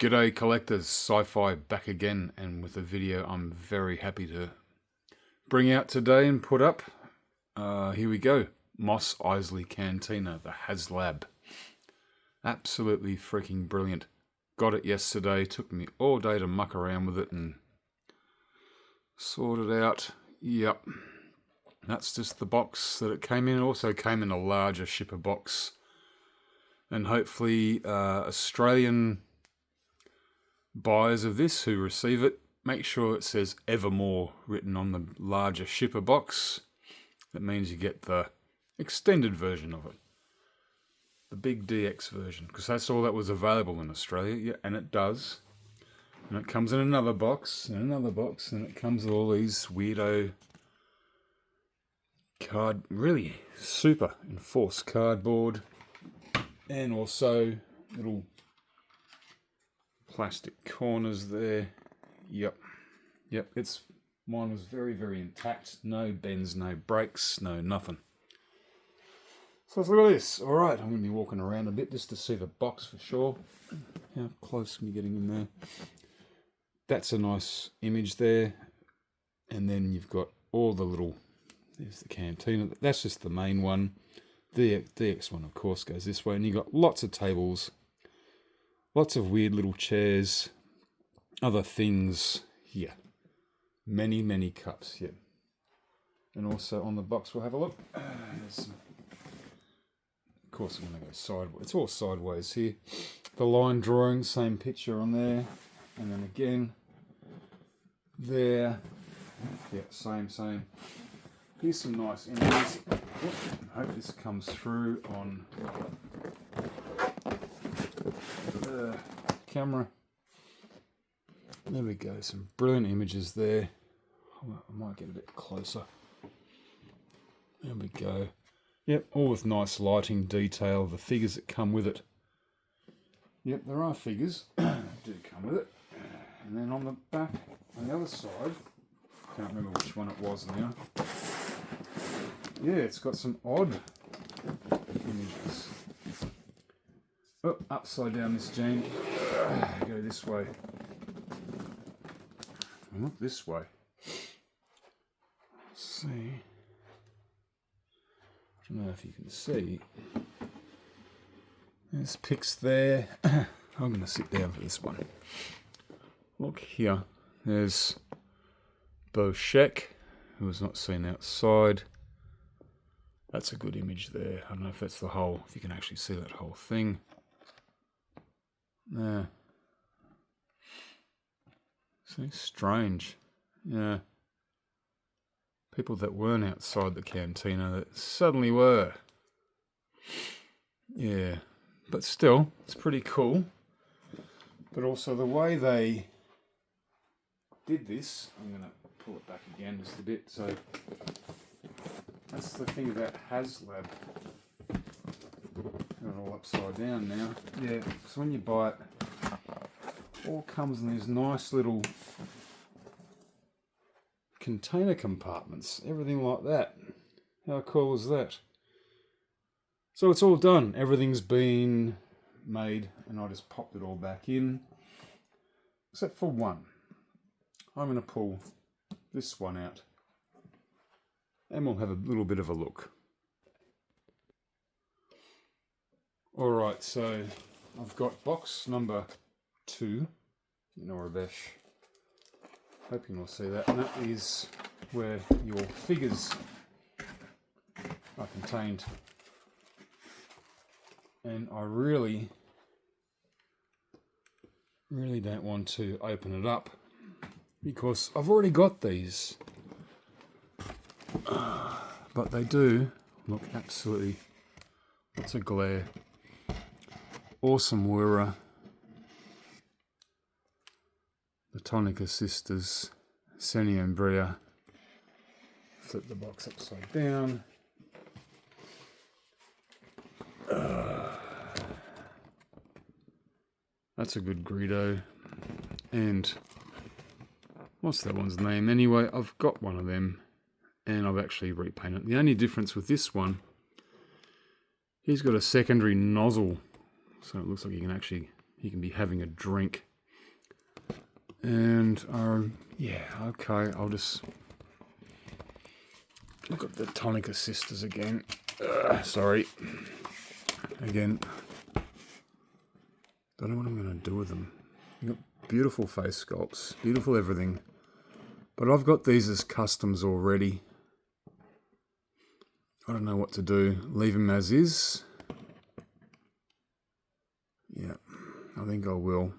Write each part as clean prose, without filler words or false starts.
G'day collectors, Sci-Fi back again, and with a video I'm very happy to bring out today and put up. Here we go, Mos Eisley Cantina, the Haslab. Absolutely freaking brilliant. Got it yesterday, took me all day to muck around with it and sort it out. Yep, that's just the box that it came in. It also came in a larger shipper box, and hopefully Australian buyers of this who receive it, make sure it says Evermore written on the larger shipper box. That means you get the extended version of it, the big DX version, because that's all that was available in Australia. Yeah, and it does. And it comes in another box, and another box, and it comes with all these weirdo really super enforced cardboard, and also little plastic corners there. Yep, mine was very intact. No bends, no breaks, no nothing. So let's look at this. All right, I'm going to be walking around a bit just to see the box for sure. How close am I getting in there? That's a nice image there. And then you've got all the little, there's the cantina. That's just the main one. The DX one, of course, goes this way. And you've got lots of tables, lots of weird little chairs, other things here. Many cups, yeah. And also on the box, we'll have a look. Of course, I'm going to go sideways. It's all sideways here. The line drawing, same picture on there. And then again, there. Yeah, same. Here's some nice images. I hope this comes through on the camera. There we go, some brilliant images there. I might get a bit closer. There we go. Yep, all with nice lighting detail, the figures that come with it. Yep, there are figures that do come with it. And then on the back, on the other side, can't remember which one it was now. Yeah, it's got some odd images. Oh, upside down this Gene. Go this way. Look this way. Let's see. I don't know if you can see. There's pics there. I'm going to sit down for this one. Look here. There's Boshek, who was not seen outside. That's a good image there. I don't know if that's the whole, if you can actually see that whole thing. Yeah. See, strange. Yeah. People that weren't outside the cantina that suddenly were. Yeah. But still, it's pretty cool. But also the way they did this, I'm going to pull it back again just a bit. So that's the thing about Haslab. Got it all upside down now. Yeah, so when you buy it, all comes in these nice little container compartments, everything like that. How cool is that? So it's all done. Everything's been made, and I just popped it all back in, except for one. I'm going to pull this one out, and we'll have a little bit of a look. Alright, so I've got box number 2 in Orabesh. Hoping you'll see that. And that is where your figures are contained. And I really don't want to open it up because I've already got these. But they do look absolutely, lots of glare. Awesome Wura. The Tonica Sisters, Senny and Bria. Flip the box upside down. That's a good Greedo. And what's that one's name? Anyway, I've got one of them and I've actually repainted it. The only difference with this one, he's got a secondary nozzle. So it looks like he can be having a drink. And yeah, okay, I'll just look at the tonic assisters again. Sorry. Again, don't know what I'm going to do with them. You've got beautiful face sculpts, beautiful everything. But I've got these as customs already. I don't know what to do. Leave them as is. Yeah, I think I will.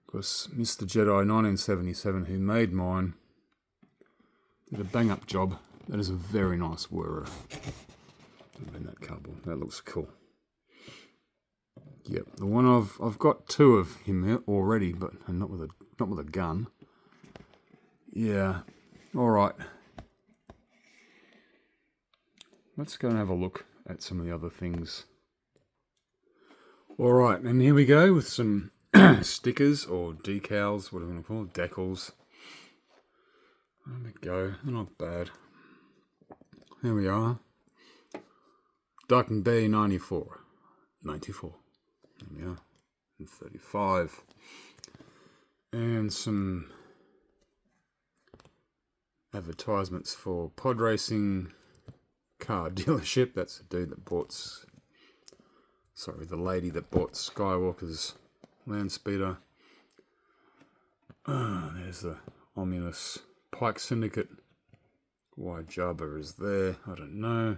Because Mr. Jedi 1977, who made mine, did a bang-up job. That is a very nice whirrer. In that cardboard. That looks cool. Yep, the one I've got two of him already, but not with a gun. Yeah, all right. Let's go and have a look at some of the other things. All right, and here we go with some stickers or decals, whatever you want to call it, decals. There we go. They're not bad. Here we are. Darking Bay 94. 94. There we are. And 35. And some advertisements for pod racing car dealership. That's the dude that bought... Sorry, the lady that bought Skywalker's land speeder. There's the ominous Pike Syndicate. Why Jabba is there, I don't know.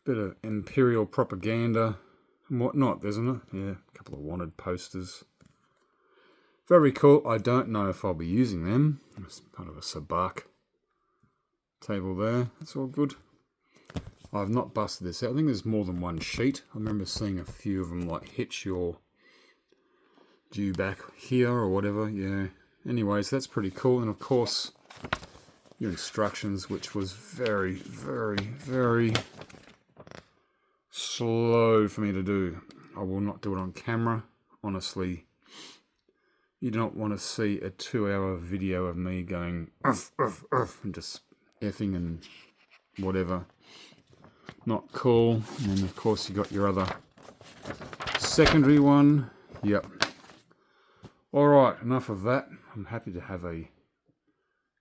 Bit of Imperial propaganda and whatnot, isn't it? Yeah, a couple of wanted posters. Very cool. I don't know if I'll be using them. It's part of a sabak table there. That's all good. I've not busted this out. I think there's more than one sheet. I remember seeing a few of them like hitch your due back here or whatever. Yeah. Anyways, that's pretty cool. And of course, your instructions, which was very, very, very slow for me to do. I will not do it on camera. Honestly, you don't want to see a 2-hour video of me going and just effing and whatever. Not cool. And then of course you got your other secondary one. Yep. Alright, enough of that. I'm happy to have a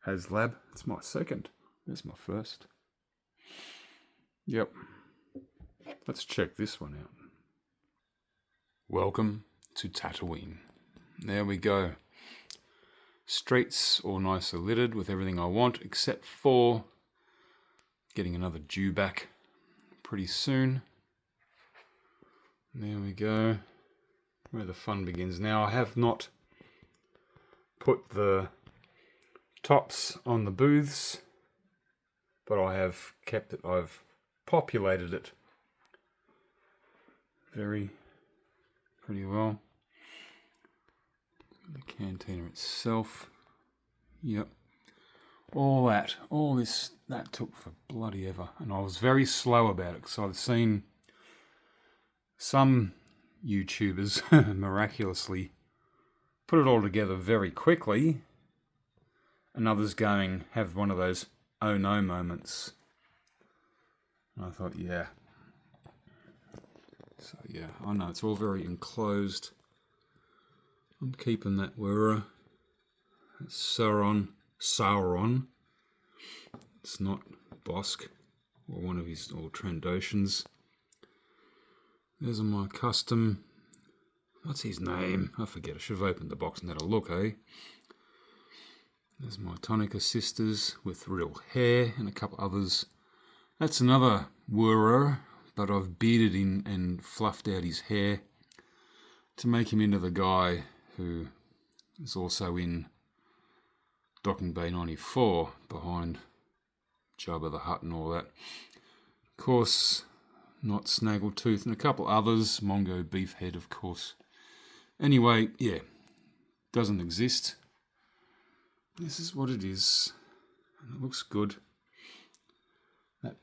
Haslab. It's my second. There's my first. Yep. Let's check this one out. Welcome to Tatooine. There we go. Streets all nicely littered with everything I want, except for getting another dewback pretty soon. There we go. Where the fun begins now. I have not put the tops on the booths, but I have kept it. I've populated it pretty well. The Cantina itself. Yep. All this, that took for bloody ever. And I was very slow about it, because I've seen some YouTubers miraculously put it all together very quickly, and others have one of those oh no moments. And I thought, yeah. So yeah, I know it's all very enclosed. I'm keeping that where Sauron. It's not Bosk or one of his old Trandoshans. There's my custom. What's his name? I forget. I should have opened the box and had a look, eh? There's my Tonica sisters with real hair and a couple others. That's another Wurrer, but I've bearded him and fluffed out his hair to make him into the guy who is also in Docking Bay 94 behind Jabba the Hutt and all that. Of course, not Snaggletooth and a couple others. Mongo Beefhead, of course. Anyway, yeah, doesn't exist. This is what it is. And it looks good. That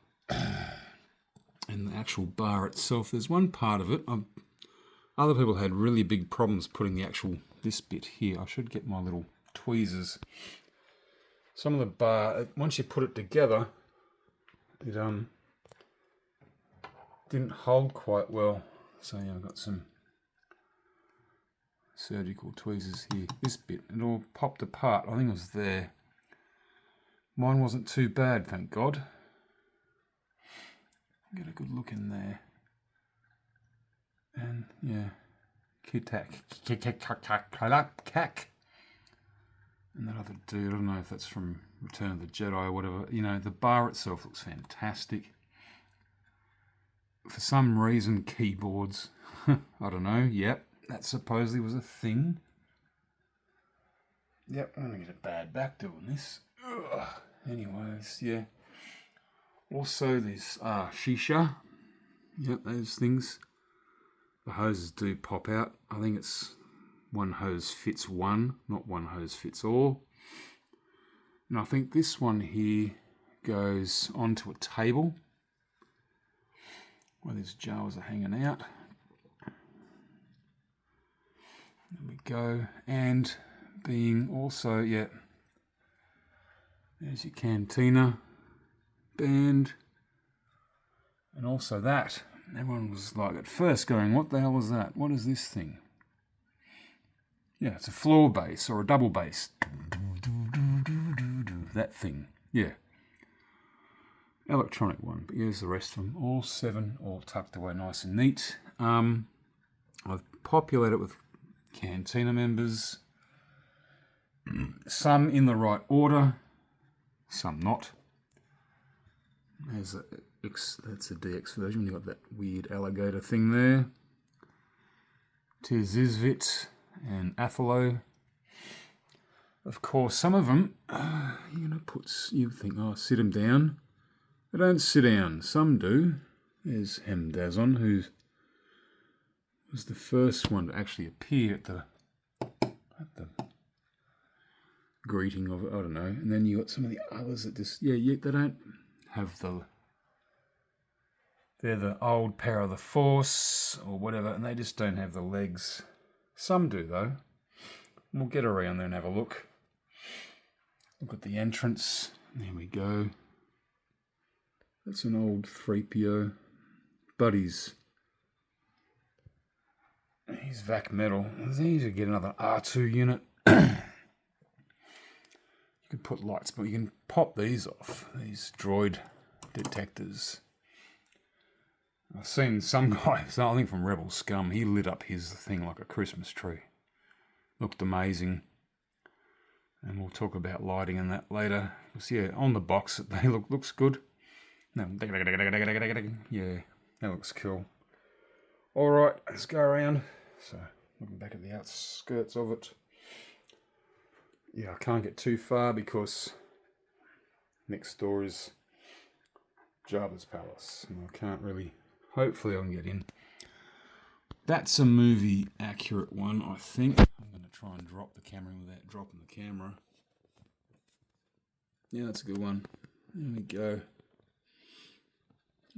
and the actual bar itself, there's one part of it. Other people had really big problems putting this bit here. I should get my little tweezers. Some of the bar, once you put it together, it didn't hold quite well. So yeah, I've got some surgical tweezers here. This bit, it all popped apart. I think it was there. Mine wasn't too bad, thank God. Get a good look in there. And yeah, Kitak. And that other dude, I don't know if that's from Return of the Jedi or whatever. You know, the bar itself looks fantastic. For some reason, keyboards. I don't know. Yep, that supposedly was a thing. Yep, I'm going to get a bad back doing this. Ugh. Anyways, yeah. Also, this shisha. Yep, those things. The hoses do pop out. I think it's one hose fits one, not one hose fits all. And I think this one here goes onto a table where these jars are hanging out. There we go. And being also, yeah, there's your Cantina band. And also that. Everyone was like at first going, what the hell is that? What is this thing? Yeah, it's a floor bass or a double bass. That thing. Yeah. Electronic one. But here's the rest of them. All 7, all tucked away nice and neat. I've populated it with Cantina members. Some in the right order. Some not. There's a that's a DX version. You've got that weird alligator thing there. Tizizvit and Athelo. Of course, some of them, you think, oh, sit them down. They don't sit down. Some do. There's Hemdazon, who was the first one to actually appear at the greeting of it. I don't know. And then you got some of the others that just, they don't have they're the old Power of the Force or whatever, and they just don't have the legs. Some do, though. We'll get around there and have a look. Look at the entrance. There we go. That's an old 3PO. Buddies. He's vac metal. It's easy to get another R2 unit. You can put lights, but you can pop these off. These droid detectors. I've seen some guy, I think from Rebel Scum, he lit up his thing like a Christmas tree. Looked amazing. And we'll talk about lighting and that later. Because, yeah, on the box, they looks good. Yeah, that looks cool. Alright, let's go around. So, looking back at the outskirts of it. Yeah, I can't get too far because next door is Jabba's Palace. And I can't really... Hopefully I can get in. That's a movie accurate one, I think. I'm going to try and drop the camera without dropping the camera. Yeah, that's a good one. There we go.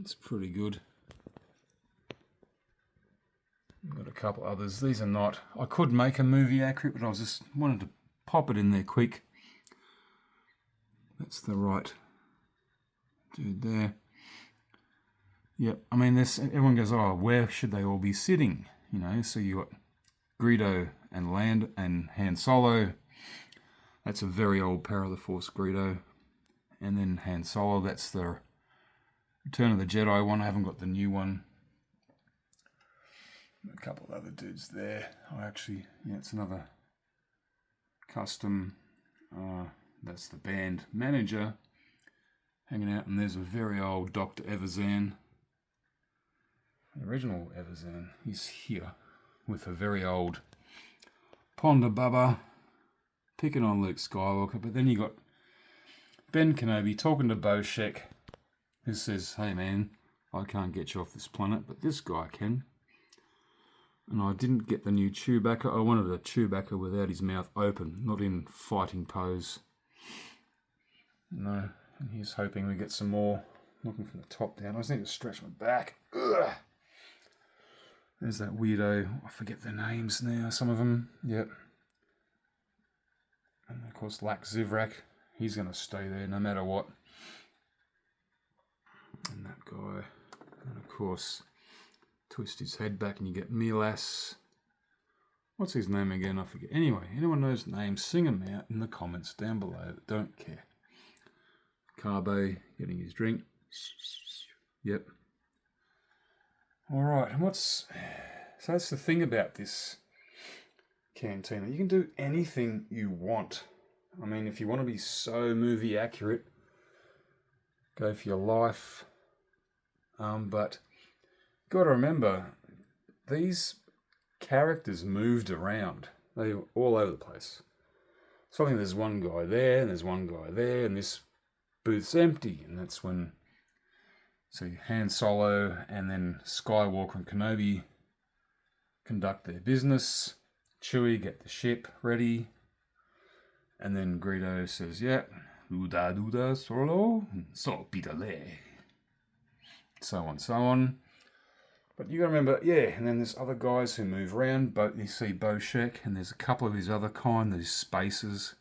It's pretty good. I've got a couple others. These are not... I could make a movie accurate, but I was just wanted to pop it in there quick. That's the right dude there. Yep, I mean, everyone goes, oh, where should they all be sitting? You know, so you got Greedo and Land and Han Solo. That's a very old Power of the Force Greedo. And then Han Solo, that's the Return of the Jedi one. I haven't got the new one. A couple of other dudes there. It's another custom. That's the band manager hanging out. And there's a very old Dr. Evazan. The original Evazan is here with a very old Ponda Baba picking on Luke Skywalker. But then you got Ben Kenobi talking to Boshek, who says, hey man, I can't get you off this planet, but this guy can. And I didn't get the new Chewbacca. I wanted a Chewbacca without his mouth open, not in fighting pose. No, and he's hoping we get some more. Looking from the top down. I just need to stretch my back. Ugh. There's that weirdo. I forget their names now. Some of them. Yep. And of course, Lax Zivrak. He's going to stay there no matter what. And that guy. And of course, twist his head back and you get Milas. What's his name again? I forget. Anyway, anyone knows names, sing them out in the comments down below. Don't care. Carbo, getting his drink. Yep. Alright, and so that's the thing about this Cantina. You can do anything you want. I mean, if you want to be so movie accurate, go for your life. But you've got to remember, these characters moved around. They were all over the place. So I think there's one guy there, and there's one guy there, and this booth's empty, and that's when Han Solo and then Skywalker and Kenobi conduct their business. Chewie get the ship ready, and then Greedo says, "Yeah, duda solo, so pítale." So on, so on. But you got to remember, yeah, and then there's other guys who move around. But you see Boshek, and there's a couple of his other kind, these spaces.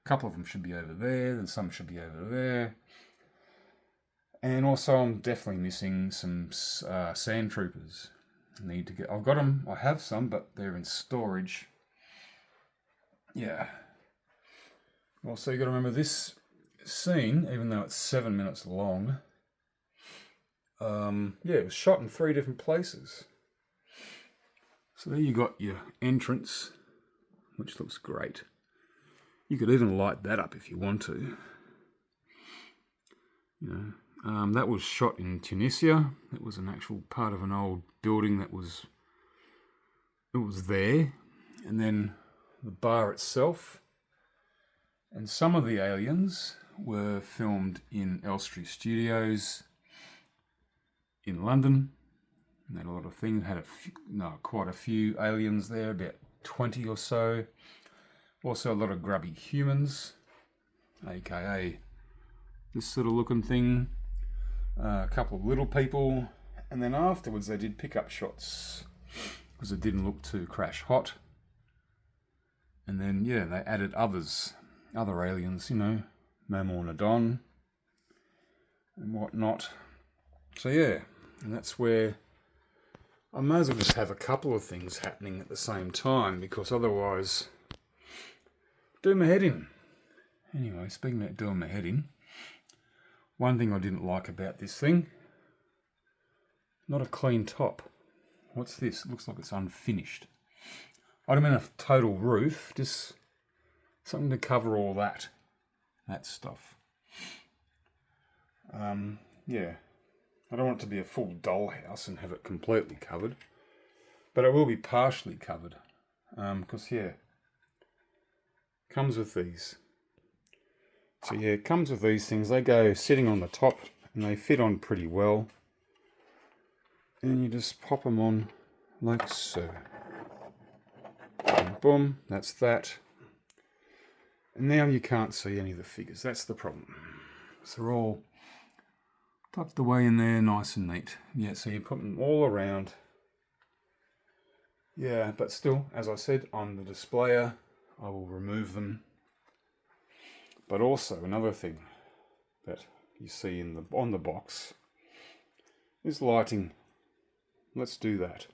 A couple of them should be over there, and some should be over there. And also, I'm definitely missing some sand troopers. I've got them. I have some, but they're in storage. Yeah. Also, you got to remember this scene, even though it's 7 minutes long. It was shot in 3 different places. So there you got your entrance, which looks great. You could even light that up if you want to. That was shot in Tunisia. It was an actual part of an old building that was there. And then the bar itself. And some of the aliens were filmed in Elstree Studios in London. And they had a lot of things. Quite a few aliens there, about 20 or so. Also a lot of grubby humans, aka this sort of looking thing. A couple of little people. And then afterwards they did pick up shots because it didn't look too crash hot. And then, they added other aliens, Mornodon and whatnot. So, and that's where I may as well just have a couple of things happening at the same time, because otherwise, do my head in. Anyway, speaking about doing my head in, one thing I didn't like about this thing, not a clean top. What's this? It looks like it's unfinished. I don't mean a total roof, just something to cover all that stuff. I don't want it to be a full dollhouse and have it completely covered, but it will be partially covered, because comes with these. So it comes with these things. They go sitting on the top and they fit on pretty well, and you just pop them on like so. And boom, that's that. And now you can't see any of the figures. That's the problem. So they're all tucked away in there, nice and neat. Yeah, so you put them all around. Yeah, but still, as I said, on the displayer, I will remove them. But also another thing that you see on the box is lighting. Let's do that.